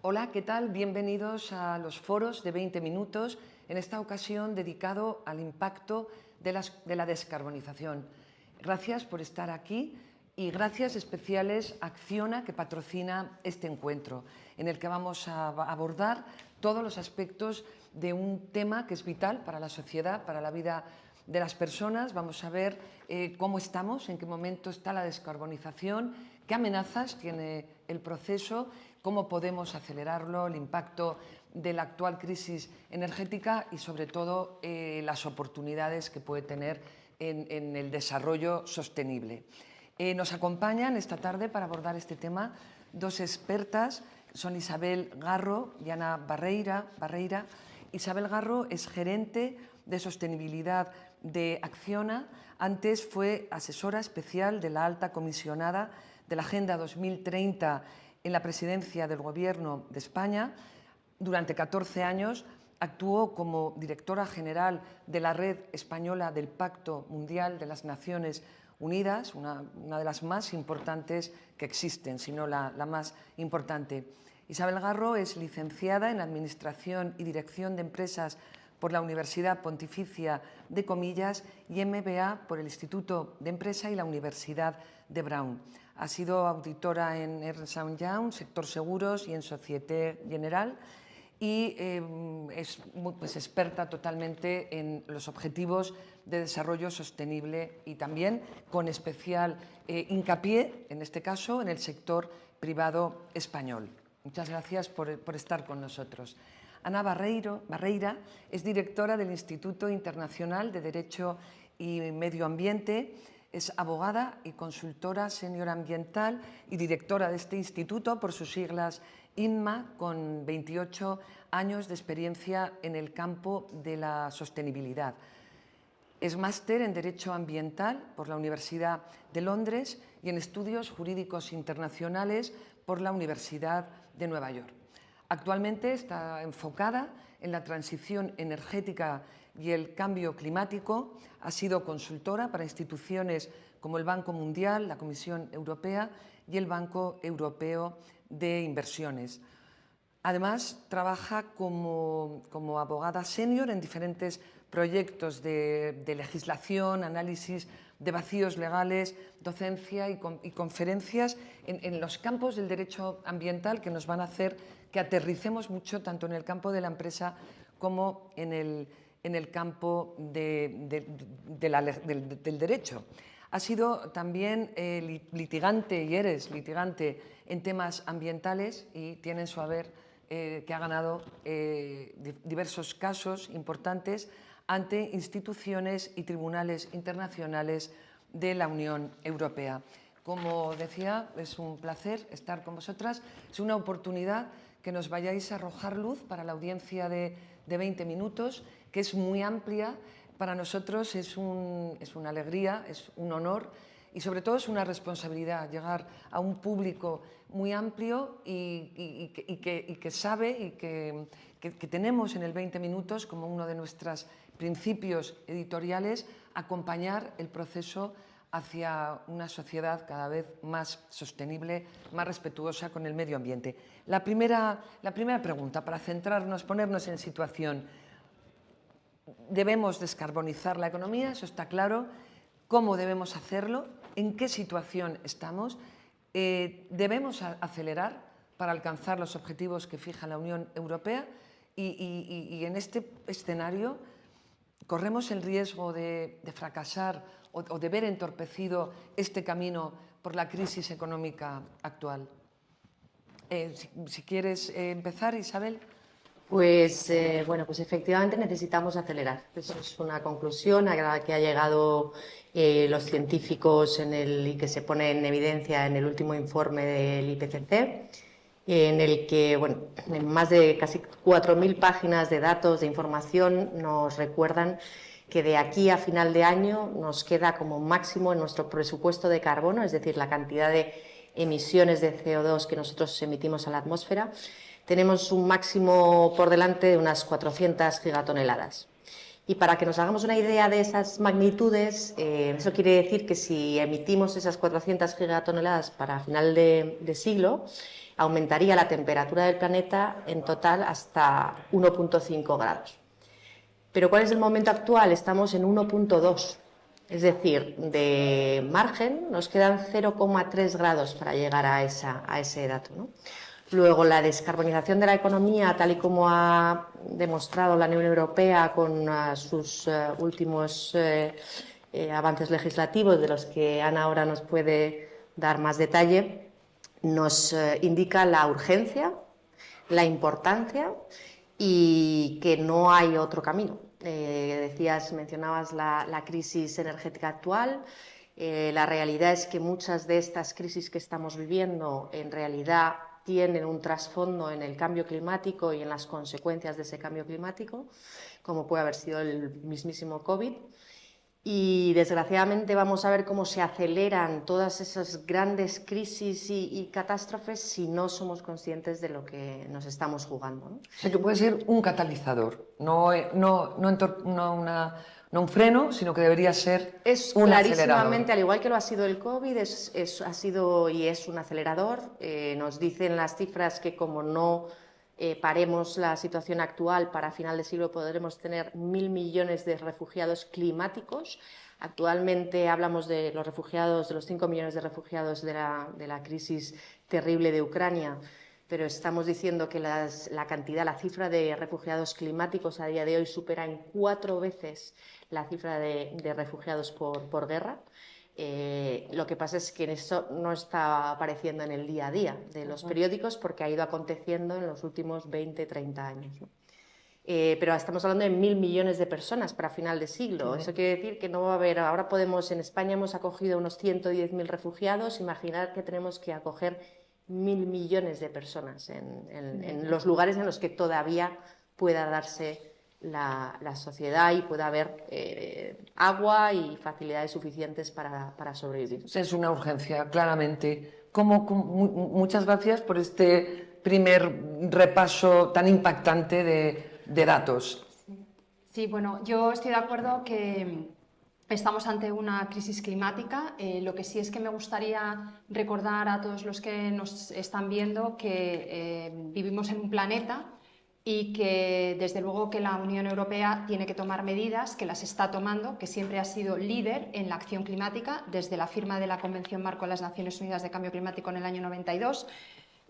Hola, ¿qué tal? Bienvenidos a los foros de 20 minutos, en esta ocasión dedicado al impacto de la descarbonización. Gracias por estar aquí y gracias especiales a Acciona, que patrocina este encuentro, en el que vamos a abordar todos los aspectos de un tema que es vital para la sociedad, para la vida de las personas. Vamos a ver cómo estamos, en qué momento está la descarbonización, qué amenazas tiene el proceso, cómo podemos acelerarlo, el impacto de la actual crisis energética y, sobre todo, las oportunidades que puede tener en el desarrollo sostenible. Nos acompañan esta tarde para abordar este tema dos expertas, son Isabel Garro y Ana Barreira. Isabel Garro es gerente de sostenibilidad de Acciona. Antes fue asesora especial de la alta comisionada de la Agenda 2030 en la presidencia del Gobierno de España. Durante 14 años actuó como directora general de la Red Española del Pacto Mundial de las Naciones Unidas, una de las más importantes que existen, si no la más importante. Isabel Garro es licenciada en Administración y Dirección de Empresas por la Universidad Pontificia de Comillas y MBA por el Instituto de Empresa y la Universidad de Brown. Ha sido auditora en Ernst & Young, sector seguros y en Société Générale, y es experta totalmente en los objetivos de desarrollo sostenible y también con especial hincapié, en este caso, en el sector privado español. Muchas gracias por estar con nosotros. Ana Barreira es directora del Instituto Internacional de Derecho y Medio Ambiente, es abogada y consultora senior ambiental y directora de este instituto, por sus siglas INMA, con 28 años de experiencia en el campo de la sostenibilidad. Es máster en Derecho Ambiental por la Universidad de Londres y en Estudios Jurídicos Internacionales por la Universidad de Nueva York. Actualmente está enfocada en la transición energética y el cambio climático. Ha sido consultora para instituciones como el Banco Mundial, la Comisión Europea y el Banco Europeo de Inversiones. Además, trabaja como abogada senior en diferentes proyectos de legislación, análisis de vacíos legales, docencia y conferencias en los campos del derecho ambiental, que nos van a hacer que aterricemos mucho tanto en el campo de la empresa como en el campo del derecho. Ha sido también litigante, y eres litigante en temas ambientales, y tiene en su haber que ha ganado diversos casos importantes ante instituciones y tribunales internacionales de la Unión Europea. Como decía, es un placer estar con vosotras. Es una oportunidad que nos vayáis a arrojar luz para la audiencia de 20 minutos, que es muy amplia. Para nosotros es una alegría, es un honor y sobre todo es una responsabilidad llegar a un público muy amplio y que sabe y que tenemos en el 20 minutos como uno de nuestros principios editoriales acompañar el proceso hacia una sociedad cada vez más sostenible, más respetuosa con el medio ambiente. La primera pregunta, para centrarnos, ponernos en situación. Debemos descarbonizar la economía, eso está claro. ¿Cómo debemos hacerlo? ¿En qué situación estamos? ¿Debemos acelerar para alcanzar los objetivos que fija la Unión Europea? Y en este escenario, ¿corremos el riesgo de fracasar o de ver entorpecido este camino por la crisis económica actual? Si quieres empezar, Isabel. Pues efectivamente necesitamos acelerar. Eso es una conclusión a la que han llegado los científicos y que se pone en evidencia en el último informe del IPCC, en el que, en más de casi 4.000 páginas de datos, de información, nos recuerdan que de aquí a final de año nos queda como máximo en nuestro presupuesto de carbono, es decir, la cantidad de emisiones de CO2 que nosotros emitimos a la atmósfera, tenemos un máximo por delante de unas 400 gigatoneladas. Y para que nos hagamos una idea de esas magnitudes, eso quiere decir que si emitimos esas 400 gigatoneladas para final de siglo, aumentaría la temperatura del planeta en total hasta 1,5 grados. Pero ¿cuál es el momento actual? Estamos en 1,2. Es decir, de margen nos quedan 0,3 grados para llegar a ese dato, ¿no? Luego, la descarbonización de la economía, tal y como ha demostrado la Unión Europea con sus últimos avances legislativos, de los que Ana ahora nos puede dar más detalle, nos indica la urgencia, la importancia y que no hay otro camino. Mencionabas la crisis energética actual. La realidad es que muchas de estas crisis que estamos viviendo en realidad tienen un trasfondo en el cambio climático y en las consecuencias de ese cambio climático, como puede haber sido el mismísimo COVID. Y desgraciadamente vamos a ver cómo se aceleran todas esas grandes crisis y catástrofes si no somos conscientes de lo que nos estamos jugando, ¿no? O sea, que puede ser un catalizador, no un freno, sino que debería ser Es un clarísimamente, acelerador. al igual que lo ha sido el COVID, ha sido y es un acelerador. Nos dicen las cifras que como no paremos la situación actual, para final de siglo podremos tener 1.000 millones de refugiados climáticos. Actualmente hablamos de los refugiados, de los 5 millones de refugiados de la crisis terrible de Ucrania, pero estamos diciendo que la cifra de refugiados climáticos a día de hoy supera en 4 veces la cifra de refugiados por guerra. Lo que pasa es que eso no está apareciendo en el día a día de los periódicos porque ha ido aconteciendo en los últimos 20, 30 años, ¿no? Pero estamos hablando de 1.000 millones de personas para final de siglo. Eso quiere decir que no va a haber, ahora en España hemos acogido unos 110.000 refugiados, imaginar que tenemos que acoger 1.000 millones de personas en los lugares en los que todavía pueda darse la sociedad y pueda haber agua y facilidades suficientes para sobrevivir. Es una urgencia, claramente. Muchas gracias por este primer repaso tan impactante de datos. Sí, bueno, yo estoy de acuerdo que estamos ante una crisis climática. Lo que sí es que me gustaría recordar a todos los que nos están viendo que vivimos en un planeta y que desde luego que la Unión Europea tiene que tomar medidas, que las está tomando, que siempre ha sido líder en la acción climática desde la firma de la Convención Marco de las Naciones Unidas de Cambio Climático en el año 92.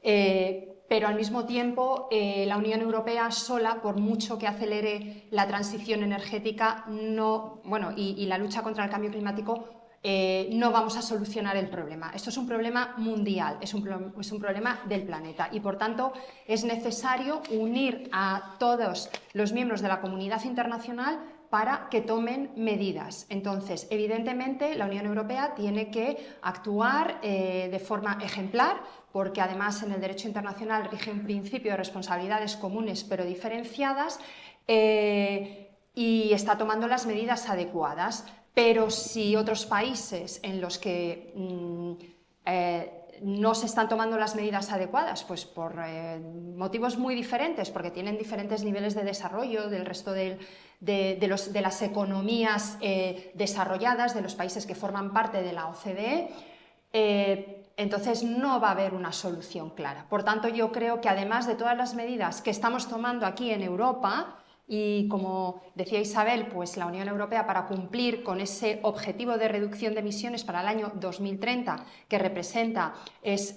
Pero al mismo tiempo la Unión Europea sola, por mucho que acelere la transición energética y la lucha contra el cambio climático, no vamos a solucionar el problema. Esto es un problema mundial, es un problema del planeta y por tanto es necesario unir a todos los miembros de la comunidad internacional para que tomen medidas. Entonces, evidentemente, la Unión Europea tiene que actuar de forma ejemplar, porque además en el derecho internacional rige un principio de responsabilidades comunes pero diferenciadas, y está tomando las medidas adecuadas. Pero si otros países en los que no se están tomando las medidas adecuadas, pues por motivos muy diferentes, porque tienen diferentes niveles de desarrollo del resto de las economías desarrolladas, de los países que forman parte de la OCDE, entonces no va a haber una solución clara. Por tanto, yo creo que además de todas las medidas que estamos tomando aquí en Europa, y como decía Isabel, pues la Unión Europea, para cumplir con ese objetivo de reducción de emisiones para el año 2030, que representa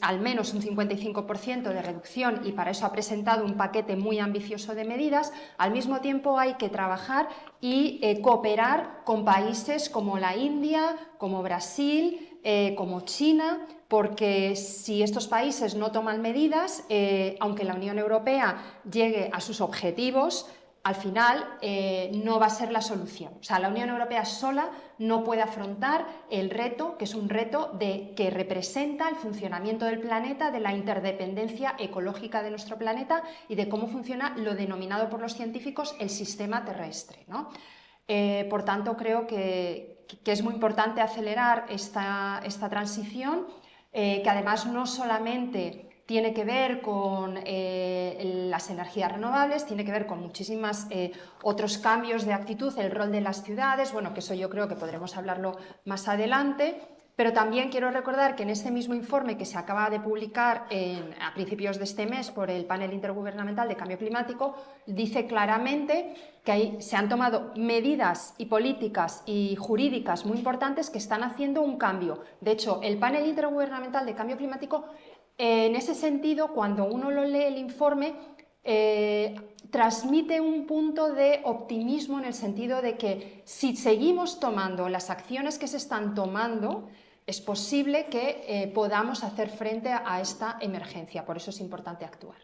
al menos un 55% de reducción, y para eso ha presentado un paquete muy ambicioso de medidas, al mismo tiempo hay que trabajar y cooperar con países como la India, como Brasil, como China, porque si estos países no toman medidas, aunque la Unión Europea llegue a sus objetivos, al final no va a ser la solución. O sea, la Unión Europea sola no puede afrontar el reto, que es un reto que representa el funcionamiento del planeta, de la interdependencia ecológica de nuestro planeta y de cómo funciona lo denominado por los científicos el sistema terrestre, ¿no? Por tanto, creo que es muy importante acelerar esta transición, que además no solamente tiene que ver con las energías renovables, tiene que ver con muchísimas otros cambios de actitud, el rol de las ciudades, bueno, que eso yo creo que podremos hablarlo más adelante. Pero también quiero recordar que en este mismo informe que se acaba de publicar a principios de este mes por el Panel Intergubernamental de Cambio Climático, dice claramente que ahí se han tomado medidas y políticas y jurídicas muy importantes que están haciendo un cambio. De hecho, el Panel Intergubernamental de Cambio Climático, en ese sentido, cuando uno lo lee el informe, transmite un punto de optimismo en el sentido de que si seguimos tomando las acciones que se están tomando, es posible que podamos hacer frente a esta emergencia. Por eso es importante actuar.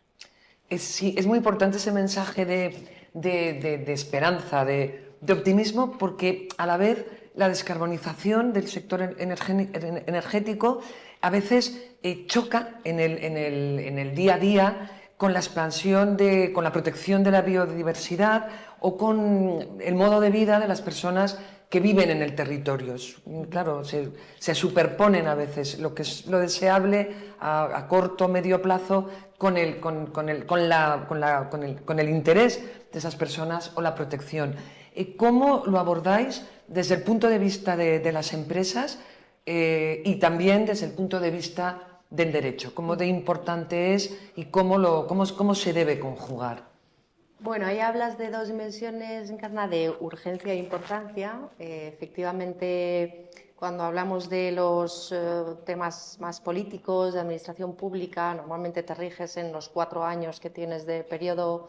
Sí, es muy importante ese mensaje de esperanza, de optimismo, porque a la vez la descarbonización del sector energético a veces choca en el día a día con la expansión, con la protección de la biodiversidad o con el modo de vida de las personas que viven en el territorio. Claro, se superponen a veces lo que es lo deseable a corto o medio plazo con el interés de esas personas o la protección. ¿Cómo lo abordáis desde el punto de vista de las empresas y también desde el punto de vista del derecho? ¿Cómo de importante es y cómo se debe conjugar? Bueno, ahí hablas de dos dimensiones, Encarna, de urgencia e importancia. Efectivamente, cuando hablamos de los temas más políticos, de administración pública, normalmente te riges en los 4 años que tienes de periodo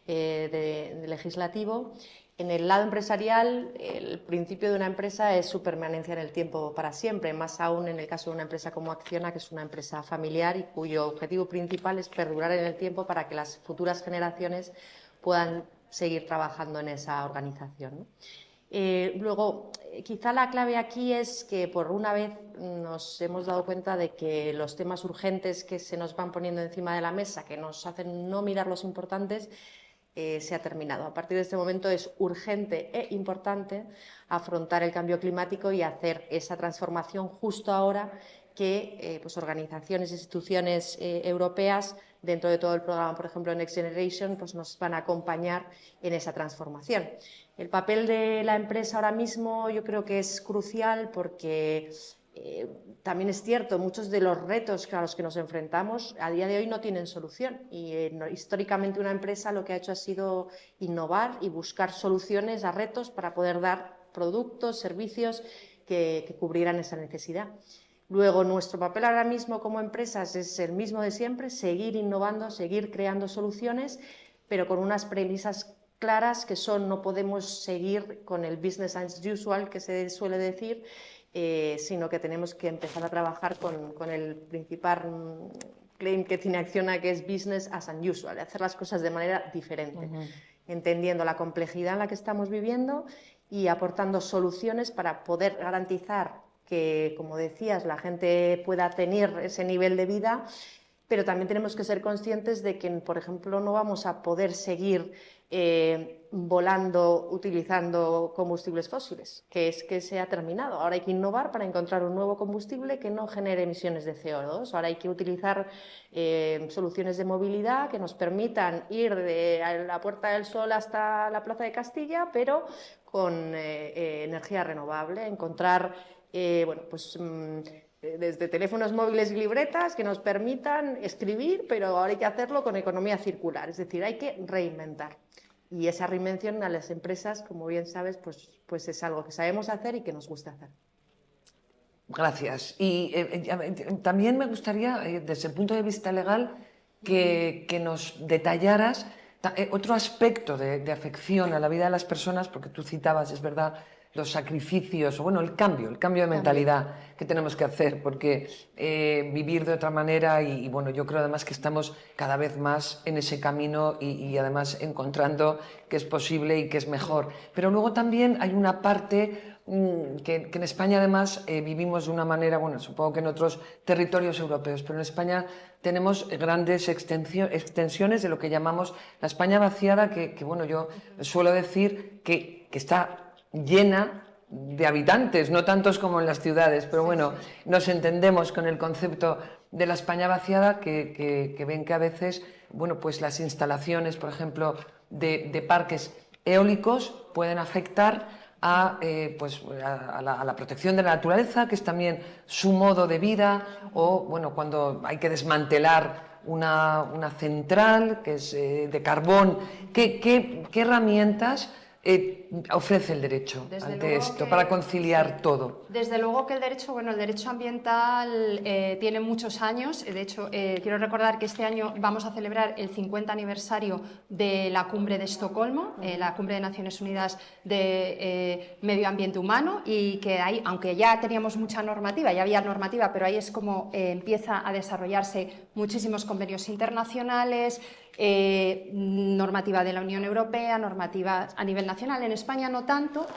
de legislativo. En el lado empresarial, el principio de una empresa es su permanencia en el tiempo para siempre, más aún en el caso de una empresa como Acciona, que es una empresa familiar y cuyo objetivo principal es perdurar en el tiempo para que las futuras generaciones puedan seguir trabajando en esa organización, ¿no? Luego, quizá la clave aquí es que por una vez nos hemos dado cuenta de que los temas urgentes que se nos van poniendo encima de la mesa, que nos hacen no mirar los importantes, se ha terminado. A partir de este momento es urgente e importante afrontar el cambio climático y hacer esa transformación justo ahora que pues organizaciones e instituciones europeas, dentro de todo el programa, por ejemplo, Next Generation, pues nos van a acompañar en esa transformación. El papel de la empresa ahora mismo yo creo que es crucial porque también es cierto, muchos de los retos a los que nos enfrentamos a día de hoy no tienen solución y históricamente una empresa lo que ha hecho ha sido innovar y buscar soluciones a retos para poder dar productos, servicios que cubrieran esa necesidad. Luego, nuestro papel ahora mismo como empresas es el mismo de siempre, seguir innovando, seguir creando soluciones, pero con unas premisas claras que son: no podemos seguir con el business as usual que se suele decir, sino que tenemos que empezar a trabajar con el principal claim que tiene Acciona, que es business as unusual, hacer las cosas de manera diferente, entendiendo la complejidad en la que estamos viviendo y aportando soluciones para poder garantizar que, como decías, la gente pueda tener ese nivel de vida, pero también tenemos que ser conscientes de que, por ejemplo, no vamos a poder seguir volando utilizando combustibles fósiles, que es que se ha terminado. Ahora hay que innovar para encontrar un nuevo combustible que no genere emisiones de CO2. Ahora hay que utilizar soluciones de movilidad que nos permitan ir de la Puerta del Sol hasta la Plaza de Castilla, pero con energía renovable, encontrar desde teléfonos móviles y libretas que nos permitan escribir, pero ahora hay que hacerlo con economía circular, es decir, hay que reinventar. Y esa reinvención a las empresas, como bien sabes, pues es algo que sabemos hacer y que nos gusta hacer. Gracias. Y también me gustaría, desde el punto de vista legal, que nos detallaras otro aspecto de afección a la vida de las personas, porque tú citabas, es verdad, los sacrificios, o bueno, el cambio de mentalidad que tenemos que hacer, porque vivir de otra manera y bueno, yo creo además que estamos cada vez más en ese camino y además encontrando que es posible y que es mejor. Pero luego también hay una parte que en España además vivimos de una manera, bueno, supongo que en otros territorios europeos, pero en España tenemos grandes extensiones de lo que llamamos la España vaciada, que bueno, yo suelo decir que está llena de habitantes, no tantos como en las ciudades, pero bueno, nos entendemos con el concepto de la España vaciada que ven que a veces, bueno, pues las instalaciones, por ejemplo, de parques eólicos pueden afectar a la protección de la naturaleza, que es también su modo de vida, o bueno, cuando hay que desmantelar una central que es de carbón. ¿Qué herramientas ofrece el derecho ante esto para conciliar todo? Desde luego que el derecho ambiental tiene muchos años. De hecho, quiero recordar que este año vamos a celebrar el 50 aniversario de la Cumbre de Estocolmo, la Cumbre de Naciones Unidas de Medio Ambiente Humano, y que ahí, aunque ya teníamos mucha normativa, ya había normativa, pero ahí es como empieza a desarrollarse muchísimos convenios internacionales, normativa de la Unión Europea, normativa a nivel nacional. En España no tanto,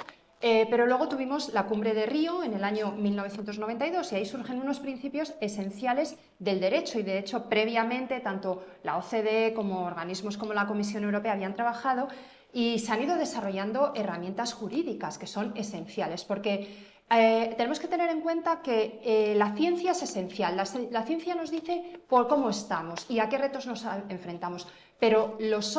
pero luego tuvimos la Cumbre de Río en el año 1992 y ahí surgen unos principios esenciales del derecho, y de hecho previamente tanto la OCDE como organismos como la Comisión Europea habían trabajado y se han ido desarrollando herramientas jurídicas que son esenciales, porque tenemos que tener en cuenta que la ciencia es esencial. La ciencia nos dice por cómo estamos y a qué retos nos enfrentamos, pero los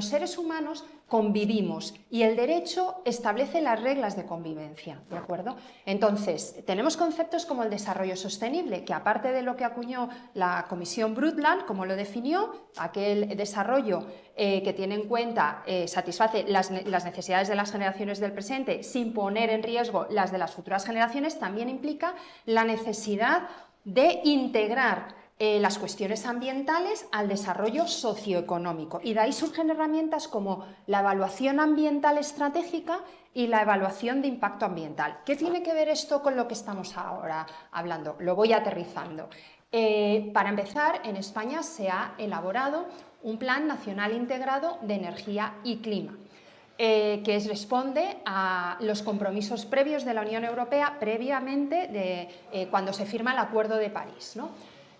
seres humanos convivimos y el derecho establece las reglas de convivencia, ¿de acuerdo? Entonces, tenemos conceptos como el desarrollo sostenible, que aparte de lo que acuñó la Comisión Brundtland, como lo definió, aquel desarrollo que tiene en cuenta, satisface las necesidades de las generaciones del presente sin poner en riesgo las de las futuras generaciones, también implica la necesidad de integrar las cuestiones ambientales al desarrollo socioeconómico. Y de ahí surgen herramientas como la evaluación ambiental estratégica y la evaluación de impacto ambiental. ¿Qué tiene que ver esto con lo que estamos ahora hablando? Lo voy aterrizando. Para empezar, en España se ha elaborado un Plan Nacional Integrado de Energía y Clima, que responde a los compromisos previos de la Unión Europea previamente de cuando se firma el Acuerdo de París, ¿no?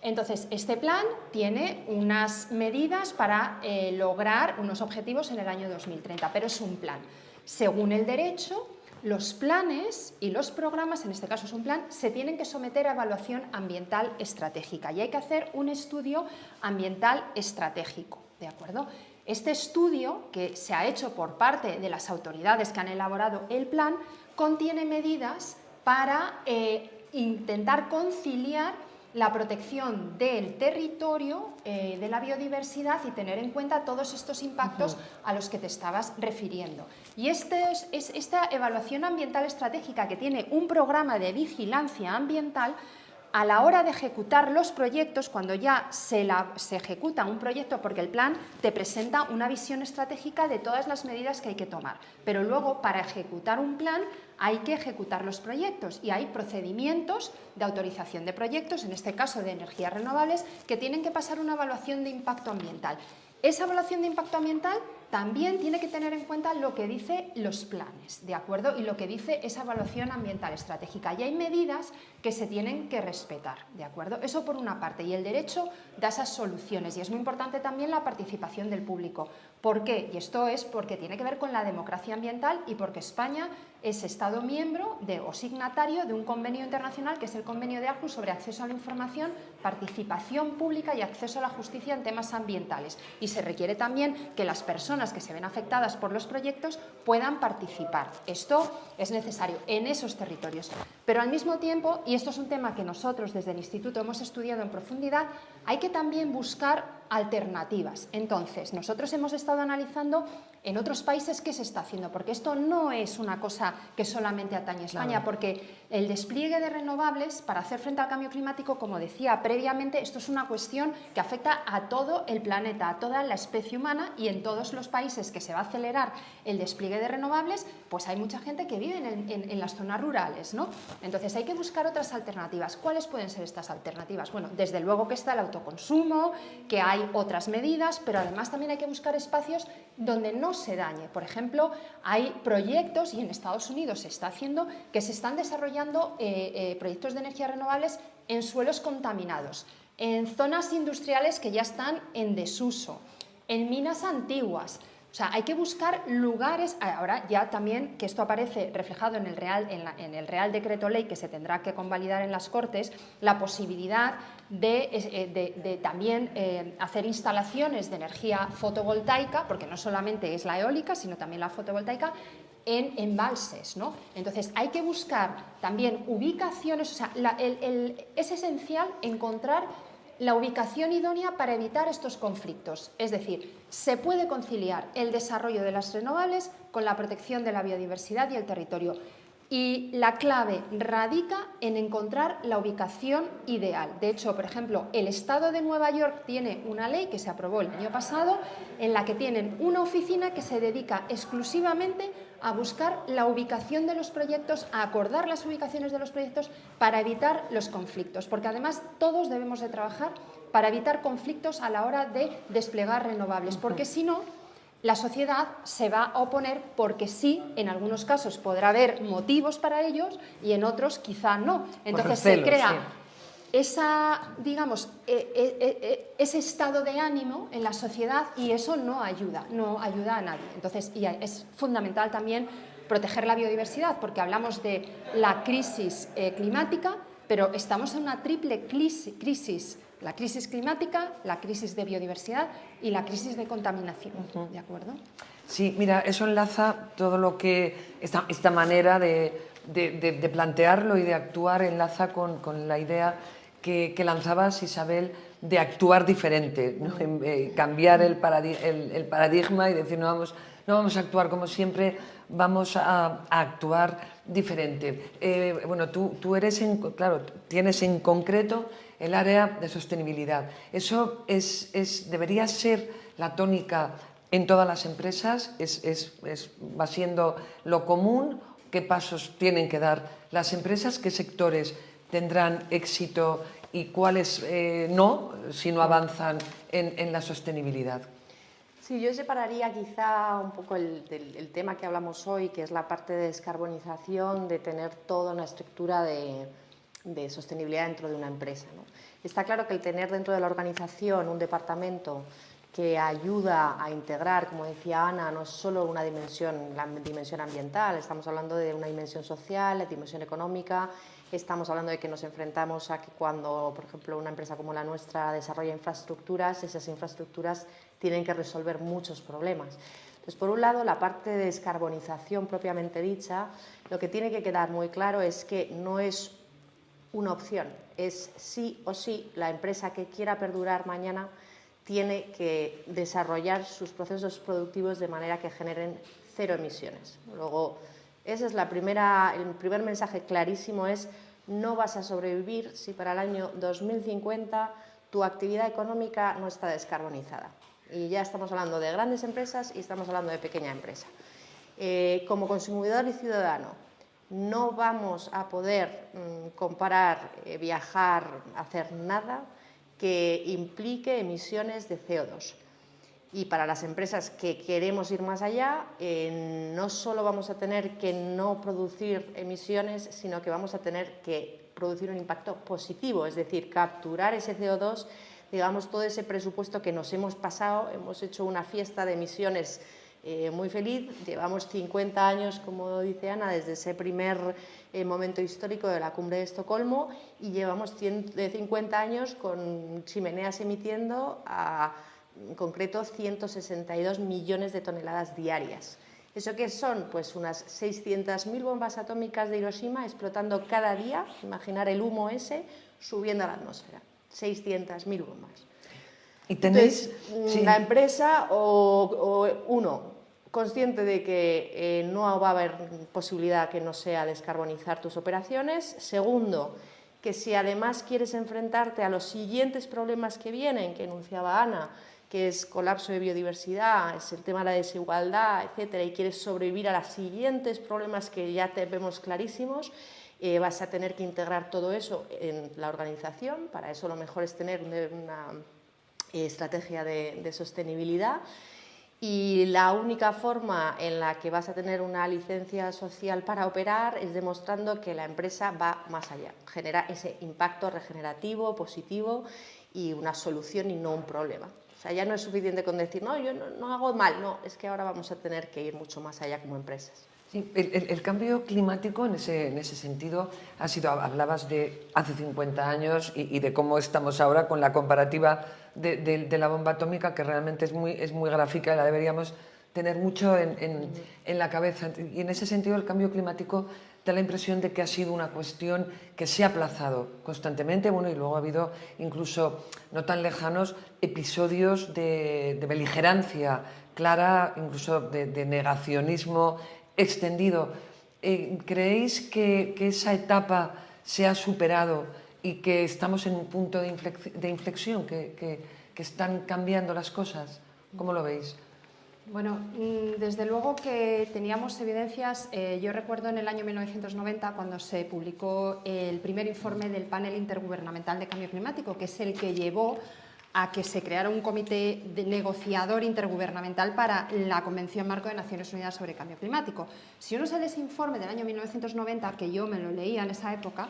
Entonces, este plan tiene unas medidas para lograr unos objetivos en el año 2030, pero es un plan. Según el derecho, los planes y los programas, en este caso es un plan, se tienen que someter a evaluación ambiental estratégica y hay que hacer un estudio ambiental estratégico, ¿de acuerdo? Este estudio, que se ha hecho por parte de las autoridades que han elaborado el plan, contiene medidas para intentar conciliar la protección del territorio, de la biodiversidad y tener en cuenta todos estos impactos a los que te estabas refiriendo. Y esta evaluación ambiental estratégica, que tiene un programa de vigilancia ambiental, a la hora de ejecutar los proyectos, cuando ya se ejecuta un proyecto, porque el plan te presenta una visión estratégica de todas las medidas que hay que tomar, pero luego para ejecutar un plan hay que ejecutar los proyectos y hay procedimientos de autorización de proyectos, en este caso de energías renovables, que tienen que pasar una evaluación de impacto ambiental. Esa evaluación de impacto ambiental también tiene que tener en cuenta lo que dicen los planes, ¿de acuerdo? Y lo que dice esa evaluación ambiental estratégica. Y hay medidas que se tienen que respetar, ¿de acuerdo? Eso por una parte. Y el derecho da esas soluciones. Y es muy importante también la participación del público. ¿Por qué? Y esto es porque tiene que ver con la democracia ambiental y porque España es Estado miembro o signatario de un convenio internacional que es el Convenio de Aarhus sobre acceso a la información, participación pública y acceso a la justicia en temas ambientales. Y se requiere también que las personas que se ven afectadas por los proyectos puedan participar. Esto es necesario en esos territorios. Pero al mismo tiempo, y esto es un tema que nosotros desde el Instituto hemos estudiado en profundidad, hay que también buscar alternativas. Entonces, nosotros hemos estado analizando en otros países qué se está haciendo, porque esto no es una cosa que solamente atañe a España, claro, porque el despliegue de renovables para hacer frente al cambio climático, como decía previamente, esto es una cuestión que afecta a todo el planeta, a toda la especie humana, y en todos los países que se va a acelerar el despliegue de renovables, pues hay mucha gente que vive en las zonas rurales, ¿no? Entonces hay que buscar otras alternativas. ¿Cuáles pueden ser estas alternativas? Bueno, desde luego que está el autoconsumo, que hay otras medidas, pero además también hay que buscar espacios donde no se dañe. Por ejemplo, hay proyectos, y en Estados Unidos se está haciendo, que se están desarrollando proyectos de energías renovables en suelos contaminados, en zonas industriales que ya están en desuso, en minas antiguas, O sea, hay que buscar lugares, ahora ya también que esto aparece reflejado en el Real Decreto Ley que se tendrá que convalidar en las Cortes, la posibilidad de también hacer instalaciones de energía fotovoltaica, porque no solamente es la eólica, sino también la fotovoltaica, en embalses, ¿no? Entonces hay que buscar también ubicaciones, o sea, es esencial encontrar la ubicación idónea para evitar estos conflictos. Es decir, se puede conciliar el desarrollo de las renovables con la protección de la biodiversidad y el territorio. Y la clave radica en encontrar la ubicación ideal. De hecho, por ejemplo, el Estado de Nueva York tiene una ley que se aprobó el año pasado en la que tienen una oficina que se dedica exclusivamente a buscar la ubicación de los proyectos, a acordar las ubicaciones de los proyectos para evitar los conflictos. Porque además todos debemos de trabajar para evitar conflictos a la hora de desplegar renovables, porque si no, la sociedad se va a oponer porque sí, en algunos casos podrá haber motivos para ellos y en otros quizá no. Entonces se crea digamos, ese estado de ánimo en la sociedad y eso no ayuda a nadie. Entonces, y es fundamental también proteger la biodiversidad porque hablamos de la crisis climática, pero estamos en una triple crisis. La crisis climática, la crisis de biodiversidad y la crisis de contaminación. ¿De acuerdo? Sí, mira, eso enlaza todo lo que esta manera de plantearlo y de actuar enlaza con la idea que lanzabas, Isabel, de actuar diferente, ¿no? Cambiar el paradigma y decir no vamos a actuar como siempre, vamos a actuar diferente. Bueno, tú eres, claro, tienes en concreto el área de sostenibilidad. Eso debería ser la tónica en todas las empresas, va siendo lo común. ¿Qué pasos tienen que dar las empresas? ¿Qué sectores tendrán éxito y cuáles no, si no avanzan en la sostenibilidad? Sí, yo separaría quizá un poco el tema que hablamos hoy, que es la parte de descarbonización, de tener toda una estructura de sostenibilidad dentro de una empresa, ¿no? Está claro que el tener dentro de la organización un departamento que ayuda a integrar, como decía Ana, no es solo la dimensión ambiental, estamos hablando de una dimensión social, la dimensión económica, estamos hablando de que nos enfrentamos a que cuando, por ejemplo, una empresa como la nuestra desarrolla infraestructuras, esas infraestructuras tienen que resolver muchos problemas. Entonces, por un lado, la parte de descarbonización propiamente dicha, lo que tiene que quedar muy claro es que no es una opción, es sí o sí la empresa que quiera perdurar mañana tiene que desarrollar sus procesos productivos de manera que generen cero emisiones. Luego, ese es el primer mensaje clarísimo es no vas a sobrevivir si para el año 2050 tu actividad económica no está descarbonizada. Y ya estamos hablando de grandes empresas y estamos hablando de pequeña empresa. Como consumidor y ciudadano, no vamos a poder comparar, viajar, hacer nada que implique emisiones de CO2. Y para las empresas que queremos ir más allá, no solo vamos a tener que no producir emisiones, sino que vamos a tener que producir un impacto positivo, es decir, capturar ese CO2, digamos, todo ese presupuesto que nos hemos pasado, hemos hecho una fiesta de emisiones muy feliz, llevamos 50 años, como dice Ana, desde ese primer momento histórico de la cumbre de Estocolmo y llevamos 50 años con chimeneas emitiendo en concreto 162 millones de toneladas diarias. ¿Eso qué son? Pues unas 600.000 bombas atómicas de Hiroshima explotando cada día, imaginar el humo ese subiendo a la atmósfera, 600.000 bombas. ¿Y tenéis? Entonces, Sí. la empresa, uno, consciente de que no va a haber posibilidad que no sea descarbonizar tus operaciones. Segundo, que si además quieres enfrentarte a los siguientes problemas que vienen, que enunciaba Ana, que es colapso de biodiversidad, es el tema de la desigualdad, etcétera, y quieres sobrevivir a los siguientes problemas que ya te vemos clarísimos, vas a tener que integrar todo eso en la organización. Para eso lo mejor es tener una estrategia de sostenibilidad. Y la única forma en la que vas a tener una licencia social para operar es demostrando que la empresa va más allá, genera ese impacto regenerativo, positivo y una solución y no un problema. O sea, ya no es suficiente con decir, no, yo no hago mal, no, es que ahora vamos a tener que ir mucho más allá como empresas. Sí, el cambio climático en ese sentido ha sido, hablabas de hace 50 años y de cómo estamos ahora con la comparativa de la bomba atómica, que realmente es muy gráfica y la deberíamos tener mucho en la cabeza. Y en ese sentido el cambio climático da la impresión de que ha sido una cuestión que se ha aplazado constantemente, bueno, y luego ha habido incluso, no tan lejanos, episodios de beligerancia clara, incluso de negacionismo extendido. ¿Creéis que esa etapa se ha superado y que estamos en un punto de inflexión, que están cambiando las cosas? ¿Cómo lo veis? Bueno, desde luego que teníamos evidencias. Yo recuerdo en el año 1990 cuando se publicó el primer informe del Panel Intergubernamental de Cambio Climático, que es el que llevó a que se creara un comité negociador intergubernamental para la Convención Marco de Naciones Unidas sobre Cambio Climático. Si uno sale ese informe del año 1990, que yo me lo leía en esa época,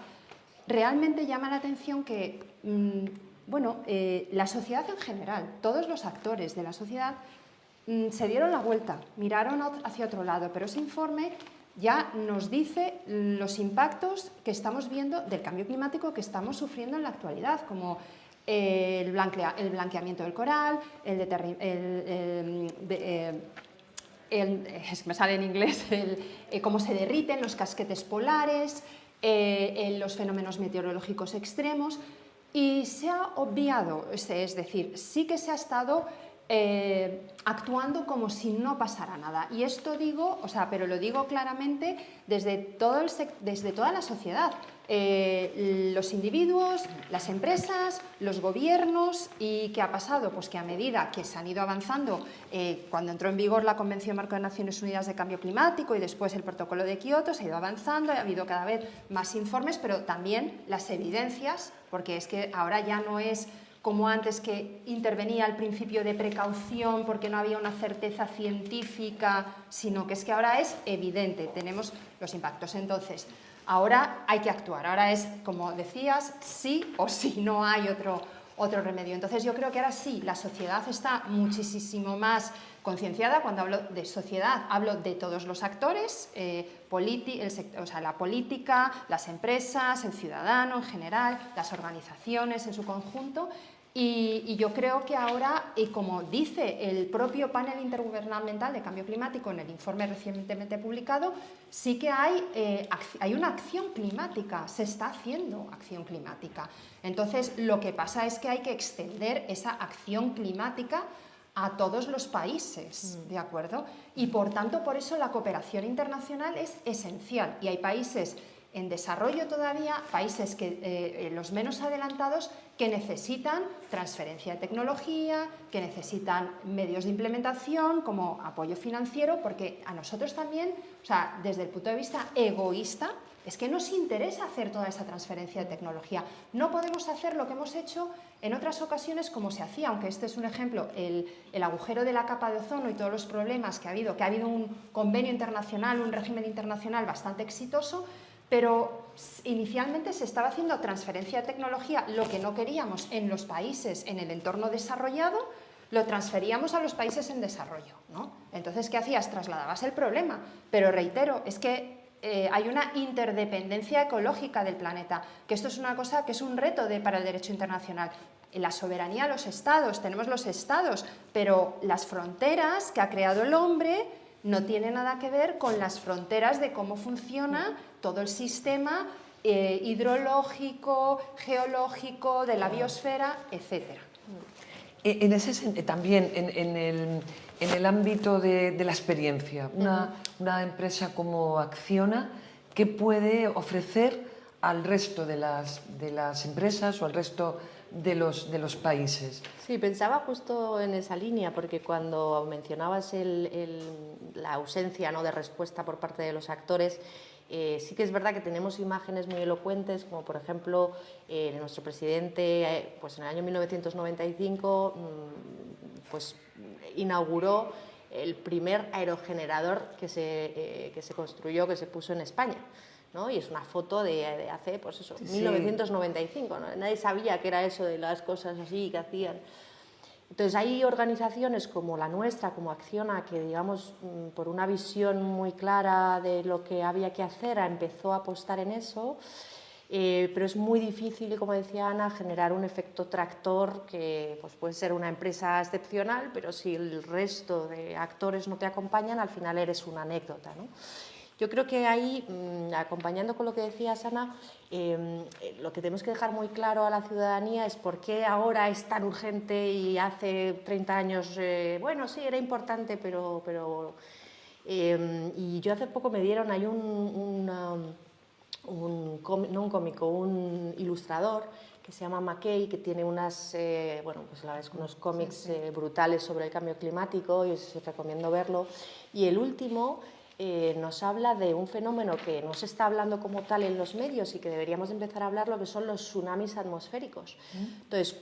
realmente llama la atención que la sociedad en general, todos los actores de la sociedad, se dieron la vuelta, miraron hacia otro lado, pero ese informe ya nos dice los impactos que estamos viendo del cambio climático que estamos sufriendo en la actualidad, como el blanqueamiento del coral, me sale en inglés, cómo se derriten los casquetes polares, los fenómenos meteorológicos extremos, y se ha obviado, es decir, sí que se ha estado actuando como si no pasara nada. Y esto digo, pero lo digo claramente desde toda la sociedad. Los individuos, las empresas, los gobiernos. ¿Y qué ha pasado? Pues que a medida que se han ido avanzando, cuando entró en vigor la Convención Marco de Naciones Unidas de Cambio Climático y después el Protocolo de Kioto, se ha ido avanzando, ha habido cada vez más informes, pero también las evidencias, porque es que ahora ya no es como antes, que intervenía el principio de precaución porque no había una certeza científica, sino que es que ahora es evidente, tenemos los impactos. Entonces, ahora hay que actuar, ahora es, como decías, sí o sí, no hay otro remedio. Entonces, yo creo que ahora sí, la sociedad está muchísimo más concienciada. Cuando hablo de sociedad, hablo de todos los actores, la política, las empresas, el ciudadano en general, las organizaciones en su conjunto. Y yo creo que ahora, y como dice el propio Panel Intergubernamental de Cambio Climático en el informe recientemente publicado, sí que hay una acción climática, se está haciendo acción climática. Entonces, lo que pasa es que hay que extender esa acción climática a todos los países, ¿de acuerdo? Y por tanto, por eso la cooperación internacional es esencial. Y hay países en desarrollo todavía, países los menos adelantados, que necesitan transferencia de tecnología, que necesitan medios de implementación como apoyo financiero, porque a nosotros también, desde el punto de vista egoísta, es que nos interesa hacer toda esa transferencia de tecnología. No podemos hacer lo que hemos hecho en otras ocasiones como se hacía, aunque este es un ejemplo, el agujero de la capa de ozono y todos los problemas que ha habido un convenio internacional, un régimen internacional bastante exitoso, pero inicialmente se estaba haciendo transferencia de tecnología, lo que no queríamos en los países en el entorno desarrollado, lo transferíamos a los países en desarrollo, ¿no? Entonces, ¿qué hacías? Trasladabas el problema, pero reitero, es que hay una interdependencia ecológica del planeta, que esto es una cosa que es un reto para el derecho internacional. En la soberanía de los estados, tenemos los estados, pero las fronteras que ha creado el hombre no tienen nada que ver con las fronteras de cómo funciona todo el sistema hidrológico, geológico, de la biosfera, etcétera. En ese también en el ámbito de la experiencia, una empresa como Acciona, ¿qué puede ofrecer al resto de las empresas o al resto de los países? Sí, pensaba justo en esa línea, porque cuando mencionabas la ausencia, ¿no?, de respuesta por parte de los actores, sí que es verdad que tenemos imágenes muy elocuentes, como por ejemplo nuestro presidente, pues en el año 1995 pues inauguró el primer aerogenerador que se construyó, que se puso en España, ¿no? Y es una foto de hace, pues eso, 1995, ¿no? Nadie sabía qué era eso de las cosas así que hacían. Entonces hay organizaciones como la nuestra, como Acciona, que digamos por una visión muy clara de lo que había que hacer empezó a apostar en eso, pero es muy difícil, como decía Ana, generar un efecto tractor que pues, puede ser una empresa excepcional, pero si el resto de actores no te acompañan, al final eres una anécdota, ¿no? Yo creo que ahí, acompañando con lo que decías, Ana, lo que tenemos que dejar muy claro a la ciudadanía es por qué ahora es tan urgente y hace 30 años, bueno, sí, era importante, pero y yo hace poco me dieron ahí no un cómico, un ilustrador que se llama McKay, que tiene unas, bueno, pues la verdad es que unos cómics brutales sobre el cambio climático y os recomiendo verlo. Y el último nos habla de un fenómeno que no se está hablando como tal en los medios y que deberíamos empezar a hablar, lo que son los tsunamis atmosféricos. Entonces,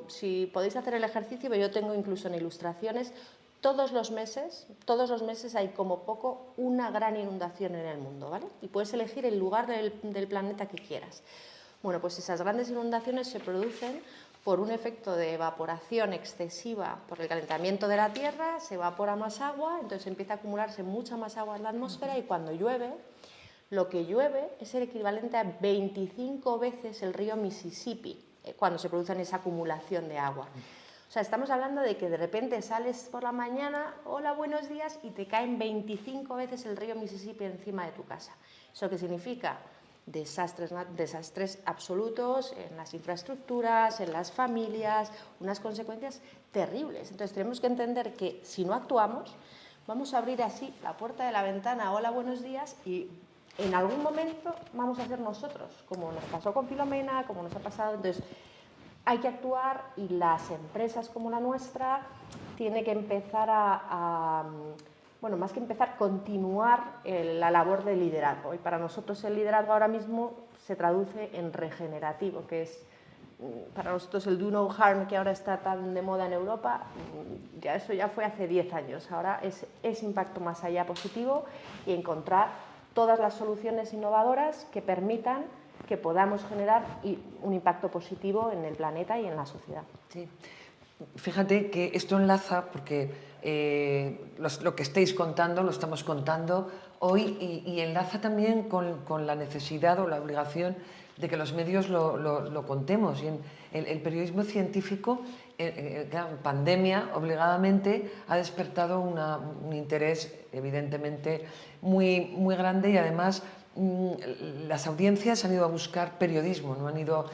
si podéis hacer el ejercicio, pero yo tengo incluso en ilustraciones, todos los meses hay como poco una gran inundación en el mundo, ¿vale? Y puedes elegir el lugar del planeta que quieras. Bueno, pues esas grandes inundaciones se producen por un efecto de evaporación excesiva por el calentamiento de la Tierra, se evapora más agua, entonces empieza a acumularse mucha más agua en la atmósfera y cuando llueve, lo que llueve es el equivalente a 25 veces el río Mississippi, cuando se produce esa acumulación de agua. O sea, estamos hablando de que de repente sales por la mañana, hola, buenos días, y te caen 25 veces el río Mississippi encima de tu casa. ¿Eso qué significa? Desastres absolutos en las infraestructuras, en las familias, unas consecuencias terribles. Entonces tenemos que entender que si no actuamos, vamos a abrir así la puerta de la ventana, hola, buenos días, y en algún momento vamos a ser nosotros, como nos pasó con Filomena, como nos ha pasado. Entonces hay que actuar y las empresas como la nuestra tienen que empezar bueno, más que empezar, continuar la labor de liderazgo. Y para nosotros el liderazgo ahora mismo se traduce en regenerativo, que es para nosotros el do no harm, que ahora está tan de moda en Europa, eso ya fue hace 10 años. Ahora es impacto más allá positivo y encontrar todas las soluciones innovadoras que permitan que podamos generar un impacto positivo en el planeta y en la sociedad. Sí. Fíjate que esto enlaza porque lo que estáis contando lo estamos contando hoy y enlaza también con la necesidad o la obligación de que los medios lo contemos. Y el periodismo científico, claro, pandemia, obligadamente ha despertado un interés evidentemente muy, muy grande y además las audiencias han ido a buscar periodismo, no han ido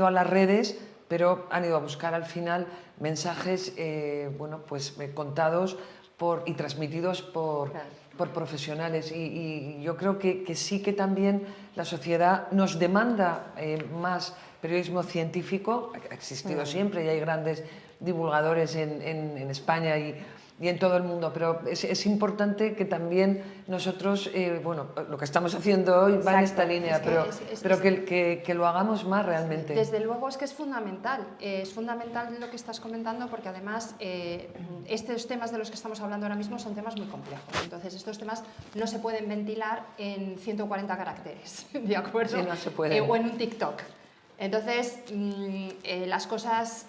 a las redes, pero han ido a buscar al final mensajes bueno, pues, contados y transmitidos por profesionales. Y yo creo que sí que también la sociedad nos demanda más periodismo científico. Ha existido siempre y hay grandes divulgadores en España y en todo el mundo, pero es importante que también nosotros, bueno, lo que estamos haciendo hoy va en esta línea, pero que lo hagamos más realmente. Desde luego es que es fundamental lo que estás comentando, porque además estos temas de los que estamos hablando ahora mismo son temas muy complejos, entonces estos temas no se pueden ventilar en 140 caracteres, ¿de acuerdo? Sí, no se puede. O en un TikTok. Entonces, las cosas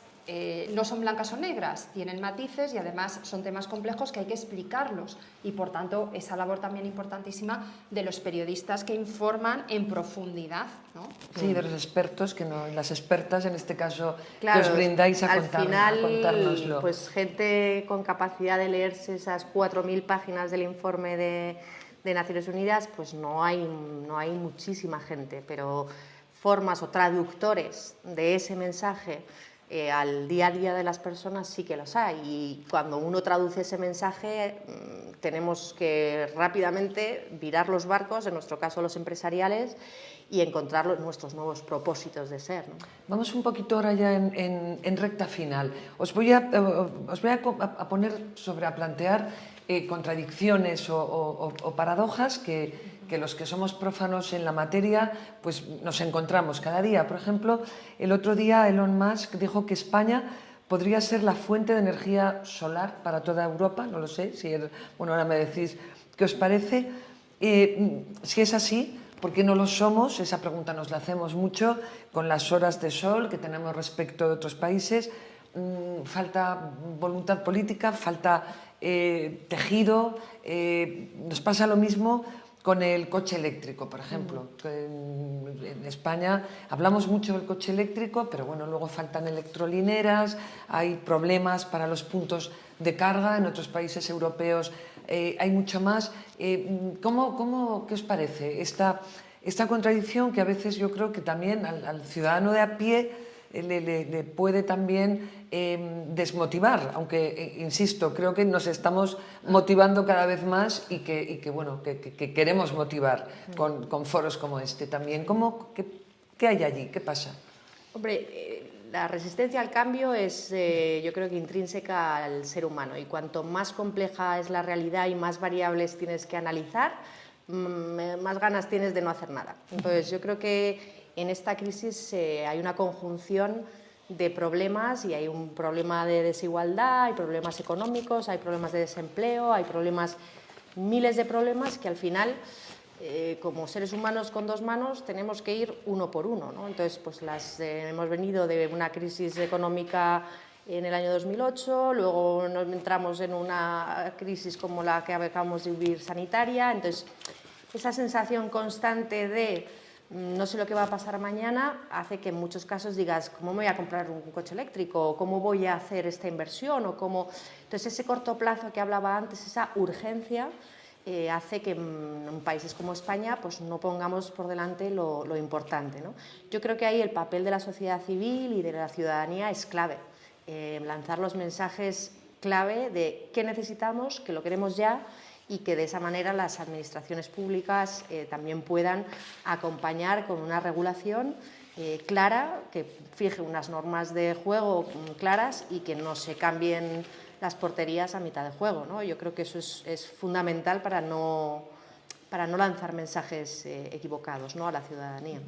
no son blancas o negras, tienen matices y además son temas complejos que hay que explicarlos y por tanto esa labor también importantísima de los periodistas que informan en profundidad, ¿no? Sí, de los expertos, las expertas en este caso, claro, que os brindáis a al final, contárnoslo. Pues gente con capacidad de leerse esas 4.000 páginas del informe de Naciones Unidas, pues no hay muchísima gente, pero formas o traductores de ese mensaje al día a día de las personas sí que los hay, y cuando uno traduce ese mensaje tenemos que rápidamente virar los barcos, en nuestro caso los empresariales, y encontrar nuestros nuevos propósitos de ser, ¿no? Vamos un poquito ahora ya en recta final. Os voy a poner a plantear contradicciones o paradojas que los que somos prófanos en la materia pues nos encontramos cada día. Por ejemplo, el otro día Elon Musk dijo que España podría ser la fuente de energía solar para toda Europa. No lo sé, bueno, ahora me decís qué os parece. Si es así, ¿por qué no lo somos? Esa pregunta nos la hacemos mucho con las horas de sol que tenemos respecto de otros países. falta voluntad política, falta tejido. Nos pasa lo mismo con el coche eléctrico, por ejemplo. En España hablamos mucho del coche eléctrico, pero bueno, luego faltan electrolineras, hay problemas para los puntos de carga. En otros países europeos hay mucho más. ¿Qué os parece esta contradicción que a veces yo creo que también al ciudadano de a pie le puede también desmotivar, aunque, insisto, creo que nos estamos motivando cada vez más y que queremos motivar con foros como este también? ¿Qué hay allí? ¿Qué pasa? Hombre, la resistencia al cambio es, yo creo que intrínseca al ser humano, y cuanto más compleja es la realidad y más variables tienes que analizar, más ganas tienes de no hacer nada. Entonces, yo creo que en esta crisis hay una conjunción de problemas, y hay un problema de desigualdad, hay problemas económicos, hay problemas de desempleo, hay miles de problemas que al final, como seres humanos con dos manos, tenemos que ir uno por uno, ¿no? Entonces, pues hemos venido de una crisis económica en el año 2008, luego nos entramos en una crisis como la que acabamos de vivir sanitaria. Entonces, esa sensación constante de no sé lo que va a pasar mañana hace que en muchos casos digas, ¿cómo me voy a comprar un coche eléctrico? ¿Cómo voy a hacer esta inversión? Entonces, ese corto plazo que hablaba antes, esa urgencia, hace que en países como España pues no pongamos por delante lo importante, ¿no? Yo creo que ahí el papel de la sociedad civil y de la ciudadanía es clave. Lanzar los mensajes clave de qué necesitamos, que lo queremos ya, y que de esa manera las administraciones públicas también puedan acompañar con una regulación clara, que fije unas normas de juego claras y que no se cambien las porterías a mitad de juego, ¿no? Yo creo que eso es fundamental para no lanzar mensajes equivocados, ¿no?, a la ciudadanía.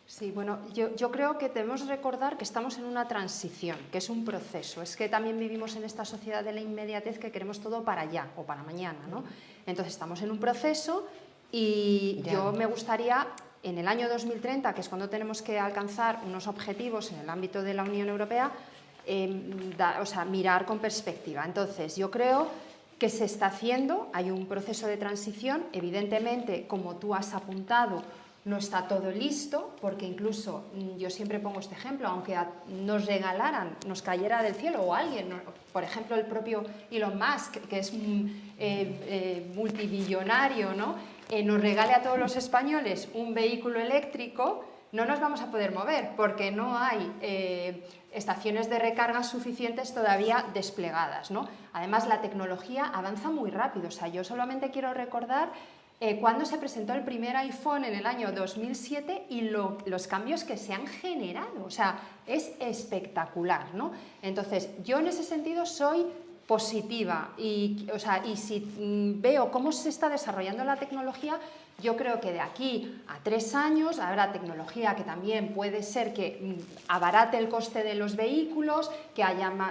Sí, bueno, yo creo que debemos recordar que estamos en una transición, que es un proceso. Es que también vivimos en esta sociedad de la inmediatez, que queremos todo para allá o para mañana, ¿no? Entonces estamos en un proceso y yo me gustaría, en el año 2030, que es cuando tenemos que alcanzar unos objetivos en el ámbito de la Unión Europea, mirar con perspectiva. Entonces, yo creo que se está haciendo, hay un proceso de transición. Evidentemente, como tú has apuntado, no está todo listo, porque incluso, yo siempre pongo este ejemplo, aunque nos regalaran, nos cayera del cielo o alguien, por ejemplo el propio Elon Musk, que es multibillonario, ¿no?, nos regale a todos los españoles un vehículo eléctrico, no nos vamos a poder mover porque no hay estaciones de recarga suficientes todavía desplegadas, ¿no? Además, la tecnología avanza muy rápido. O sea, yo solamente quiero recordar cuando se presentó el primer iPhone en el año 2007 y los cambios que se han generado. O sea, es espectacular, ¿no? Entonces, yo en ese sentido soy positiva y si veo cómo se está desarrollando la tecnología, yo creo que de aquí a 3 años habrá tecnología que también puede ser que abarate el coste de los vehículos, que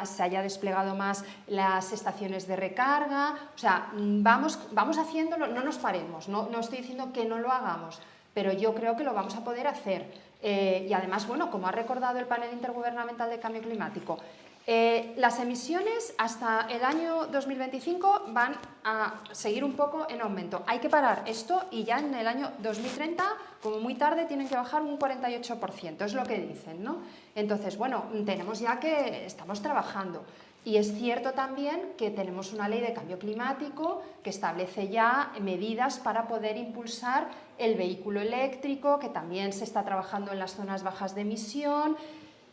se haya desplegado más las estaciones de recarga. O sea, vamos haciéndolo, no nos paremos, no estoy diciendo que no lo hagamos, pero yo creo que lo vamos a poder hacer. Y además, bueno, como ha recordado el panel intergubernamental de cambio climático, las emisiones hasta el año 2025 van a seguir un poco en aumento. Hay que parar esto y ya en el año 2030, como muy tarde, tienen que bajar un 48%, es lo que dicen, ¿no? Entonces, bueno, tenemos ya que estamos trabajando. Y es cierto también que tenemos una ley de cambio climático que establece ya medidas para poder impulsar el vehículo eléctrico, que también se está trabajando en las zonas bajas de emisión.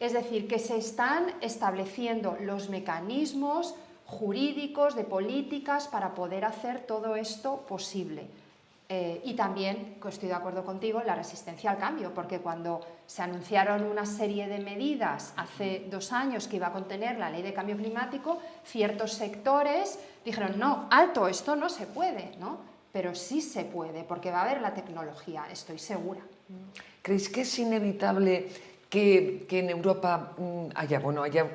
Es decir, que se están estableciendo los mecanismos jurídicos, de políticas, para poder hacer todo esto posible. Y también, estoy de acuerdo contigo, la resistencia al cambio, porque cuando se anunciaron una serie de medidas hace 2 años que iba a contener la ley de cambio climático, ciertos sectores dijeron, no, alto, esto no se puede, ¿no? Pero sí se puede, porque va a haber la tecnología, estoy segura. ¿Creéis que es inevitable que en Europa haya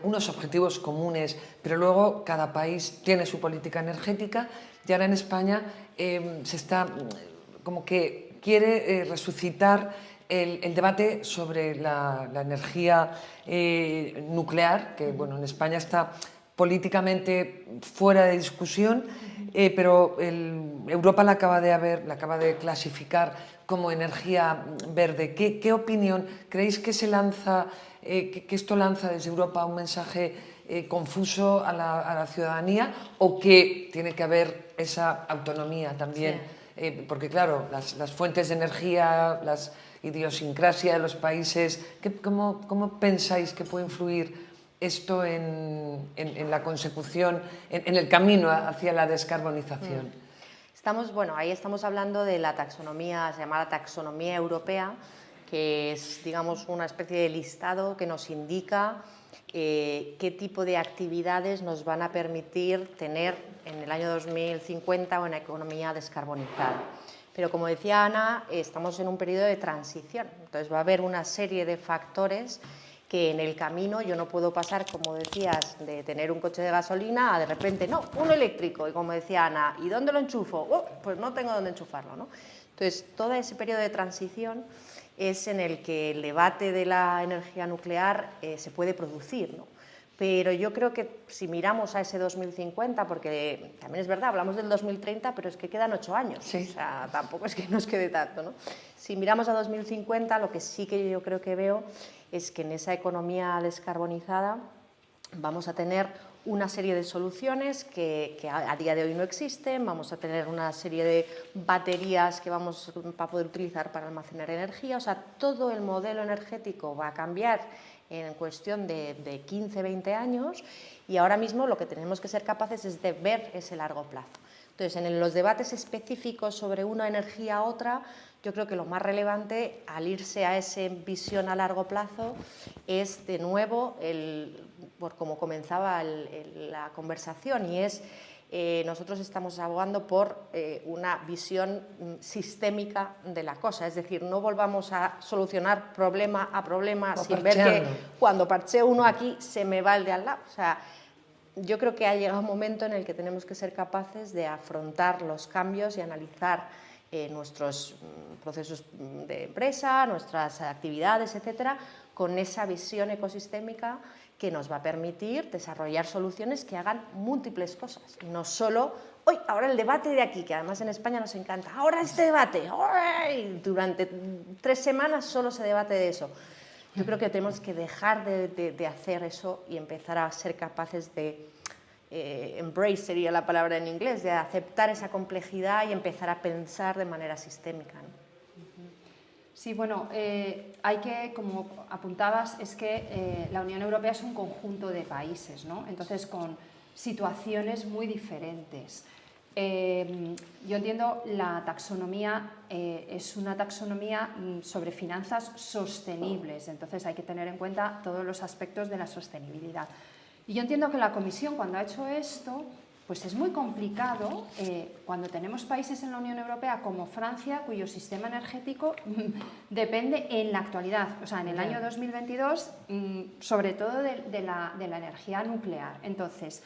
unos objetivos comunes, pero luego cada país tiene su política energética, y ahora en España se está como que quiere resucitar el debate sobre la energía nuclear, que bueno, en España está políticamente fuera de discusión, pero Europa la acaba de clasificar como energía verde. ¿Qué opinión? ¿Creéis que se lanza, que esto lanza desde Europa un mensaje confuso a la ciudadanía, o que tiene que haber esa autonomía también? Sí. Porque claro, las fuentes de energía, las idiosincrasia de los países, ¿cómo pensáis que puede influir esto en la consecución, en el camino hacia la descarbonización? Ahí estamos hablando de la taxonomía, se llama la taxonomía europea, que es, digamos, una especie de listado que nos indica qué tipo de actividades nos van a permitir tener en el año 2050 una economía descarbonizada. Pero como decía Ana, estamos en un periodo de transición, entonces va a haber una serie de factores que en el camino yo no puedo pasar, como decías, de tener un coche de gasolina a de repente, no, uno eléctrico. Y como decía Ana, ¿y dónde lo enchufo? Oh, pues no tengo dónde enchufarlo, ¿no? Entonces, todo ese periodo de transición es en el que el debate de la energía nuclear se puede producir, ¿no? Pero yo creo que si miramos a ese 2050, porque también es verdad, hablamos del 2030, pero es que quedan 8 años, sí. O sea, tampoco es que nos quede tanto, ¿no? Si miramos a 2050, lo que sí que yo creo que veo es que en esa economía descarbonizada vamos a tener una serie de soluciones que a día de hoy no existen, vamos a tener una serie de baterías que vamos a poder utilizar para almacenar energía, o sea, todo el modelo energético va a cambiar en cuestión de 15, 20 años, y ahora mismo lo que tenemos que ser capaces es de ver ese largo plazo. Entonces, en los debates específicos sobre una energía a otra, yo creo que lo más relevante al irse a esa visión a largo plazo es, de nuevo, por como comenzaba la conversación, y es nosotros estamos abogando por una visión sistémica de la cosa, es decir, no volvamos a solucionar problema a problema sin ver que cuando parcheo uno aquí se me va el de al lado. O sea, yo creo que ha llegado un momento en el que tenemos que ser capaces de afrontar los cambios y analizar nuestros procesos de empresa, nuestras actividades, etcétera, con esa visión ecosistémica que nos va a permitir desarrollar soluciones que hagan múltiples cosas, no solo, hoy, ahora el debate de aquí, que además en España nos encanta, ahora este debate, ¡ay! Durante 3 semanas solo se debate de eso. Yo creo que tenemos que dejar de hacer eso y empezar a ser capaces de embrace, sería la palabra en inglés, de aceptar esa complejidad y empezar a pensar de manera sistémica, ¿no? Sí, bueno, hay que, como apuntabas, es que la Unión Europea es un conjunto de países, ¿no? Entonces, con situaciones muy diferentes. Yo entiendo la taxonomía es una taxonomía sobre finanzas sostenibles, entonces hay que tener en cuenta todos los aspectos de la sostenibilidad. Y yo entiendo que la Comisión, cuando ha hecho esto, pues es muy complicado cuando tenemos países en la Unión Europea como Francia, cuyo sistema energético depende en la actualidad, o sea, en el año 2022, sobre todo de la energía nuclear. Entonces,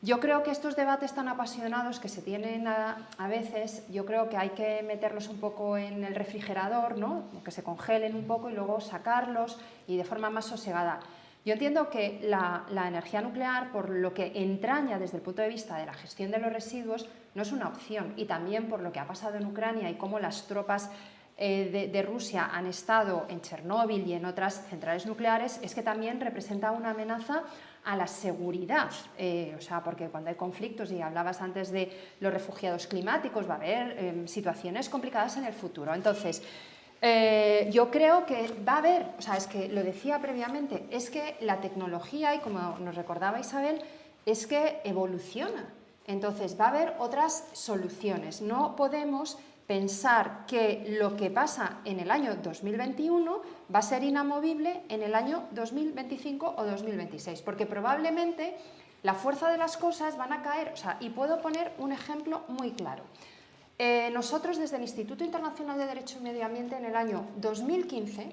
yo creo que estos debates tan apasionados que se tienen a veces, yo creo que hay que meterlos un poco en el refrigerador, ¿no? Que se congelen un poco y luego sacarlos y de forma más sosegada. Yo entiendo que la energía nuclear, por lo que entraña desde el punto de vista de la gestión de los residuos, no es una opción, y también por lo que ha pasado en Ucrania y cómo las tropas de Rusia han estado en Chernóbil y en otras centrales nucleares, es que también representa una amenaza a la seguridad, o sea, porque cuando hay conflictos, y hablabas antes de los refugiados climáticos, va a haber situaciones complicadas en el futuro. Entonces, yo creo que va a haber, o sea, es que lo decía previamente, es que la tecnología, y como nos recordaba Isabel, es que evoluciona. Entonces, va a haber otras soluciones. No podemos pensar que lo que pasa en el año 2021 va a ser inamovible en el año 2025 o 2026, porque probablemente la fuerza de las cosas van a caer, o sea, y puedo poner un ejemplo muy claro. Nosotros desde el Instituto Internacional de Derecho y Medio Ambiente en el año 2015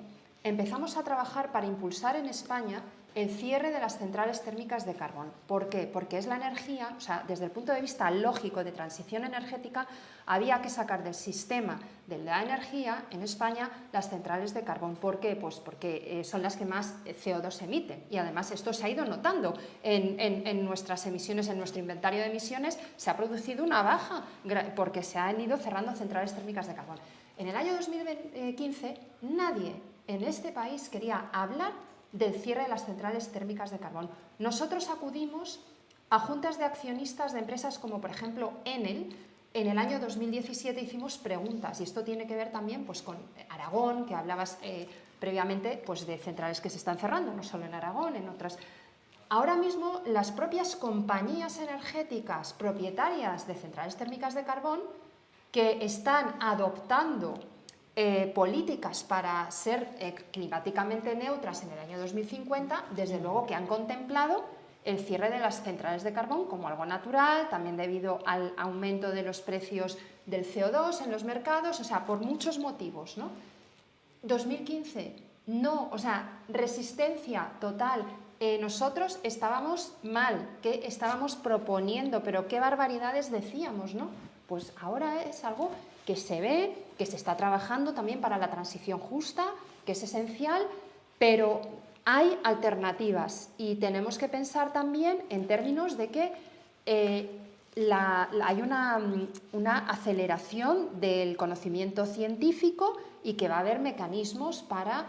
empezamos a trabajar para impulsar en España el cierre de las centrales térmicas de carbón. ¿Por qué? Porque es la energía, o sea, desde el punto de vista lógico de transición energética, había que sacar del sistema de la energía en España las centrales de carbón. ¿Por qué? Pues porque son las que más CO2 emiten, y además esto se ha ido notando en nuestras emisiones, en nuestro inventario de emisiones, se ha producido una baja porque se han ido cerrando centrales térmicas de carbón. En el año 2015 nadie en este país quería hablar del cierre de las centrales térmicas de carbón. Nosotros acudimos a juntas de accionistas de empresas como, por ejemplo, Enel. En el año 2017 hicimos preguntas, y esto tiene que ver también pues, con Aragón, que hablabas previamente pues, de centrales que se están cerrando, no solo en Aragón, en otras. Ahora mismo las propias compañías energéticas propietarias de centrales térmicas de carbón que están adoptando políticas para ser climáticamente neutras en el año 2050, desde luego que han contemplado el cierre de las centrales de carbón como algo natural, también debido al aumento de los precios del CO2 en los mercados, o sea, por muchos motivos, ¿no? 2015, no, o sea, resistencia total. Nosotros estábamos mal, ¿qué estábamos proponiendo? Pero qué barbaridades decíamos, ¿no? Pues ahora es algo que se ve, que se está trabajando también para la transición justa, que es esencial, pero hay alternativas y tenemos que pensar también en términos de que hay una aceleración del conocimiento científico y que va a haber mecanismos para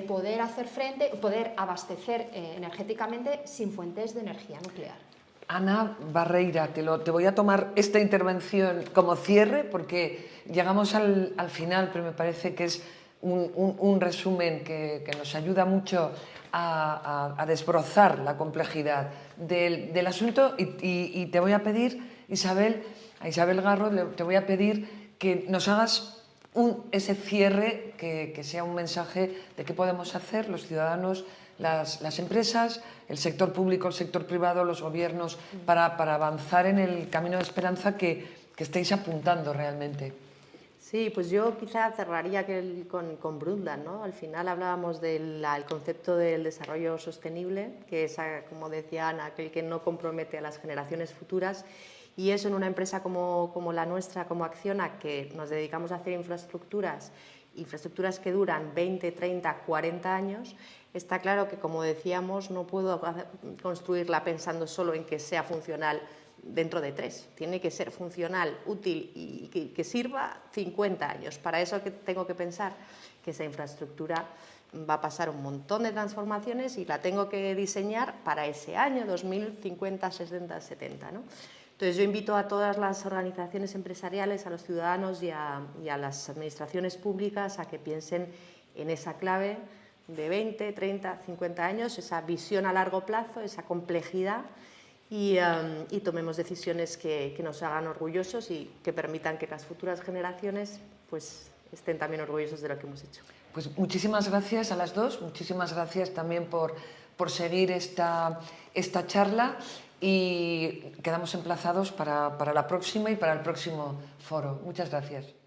poder hacer frente, poder abastecer energéticamente sin fuentes de energía nuclear. Ana Barreira, te voy a tomar esta intervención como cierre porque llegamos al final, pero me parece que es un resumen que nos ayuda mucho a desbrozar la complejidad del asunto y te voy a pedir, a Isabel Garro, te voy a pedir que nos hagas ese cierre que sea un mensaje de qué podemos hacer los ciudadanos, las empresas, el sector público, el sector privado, los gobiernos, para avanzar en el camino de esperanza que estáis apuntando realmente. Sí, pues yo quizá cerraría con Brundtland, ¿no? Al final hablábamos del concepto del desarrollo sostenible, que es, como decía Ana, aquel que no compromete a las generaciones futuras, y eso en una empresa como la nuestra, como Acciona, que nos dedicamos a hacer infraestructuras que duran 20, 30, 40 años, está claro que, como decíamos, no puedo construirla pensando solo en que sea funcional dentro de 3. Tiene que ser funcional, útil y que sirva 50 años. Para eso tengo que pensar que esa infraestructura va a pasar un montón de transformaciones y la tengo que diseñar para ese año 2050, 60, 70, ¿no? Entonces yo invito a todas las organizaciones empresariales, a los ciudadanos y a las administraciones públicas a que piensen en esa clave de 20, 30, 50 años, esa visión a largo plazo, esa complejidad y tomemos decisiones que nos hagan orgullosos y que permitan que las futuras generaciones pues, estén también orgullosos de lo que hemos hecho. Pues muchísimas gracias a las dos, muchísimas gracias también por seguir esta charla y quedamos emplazados para la próxima y para el próximo foro. Muchas gracias.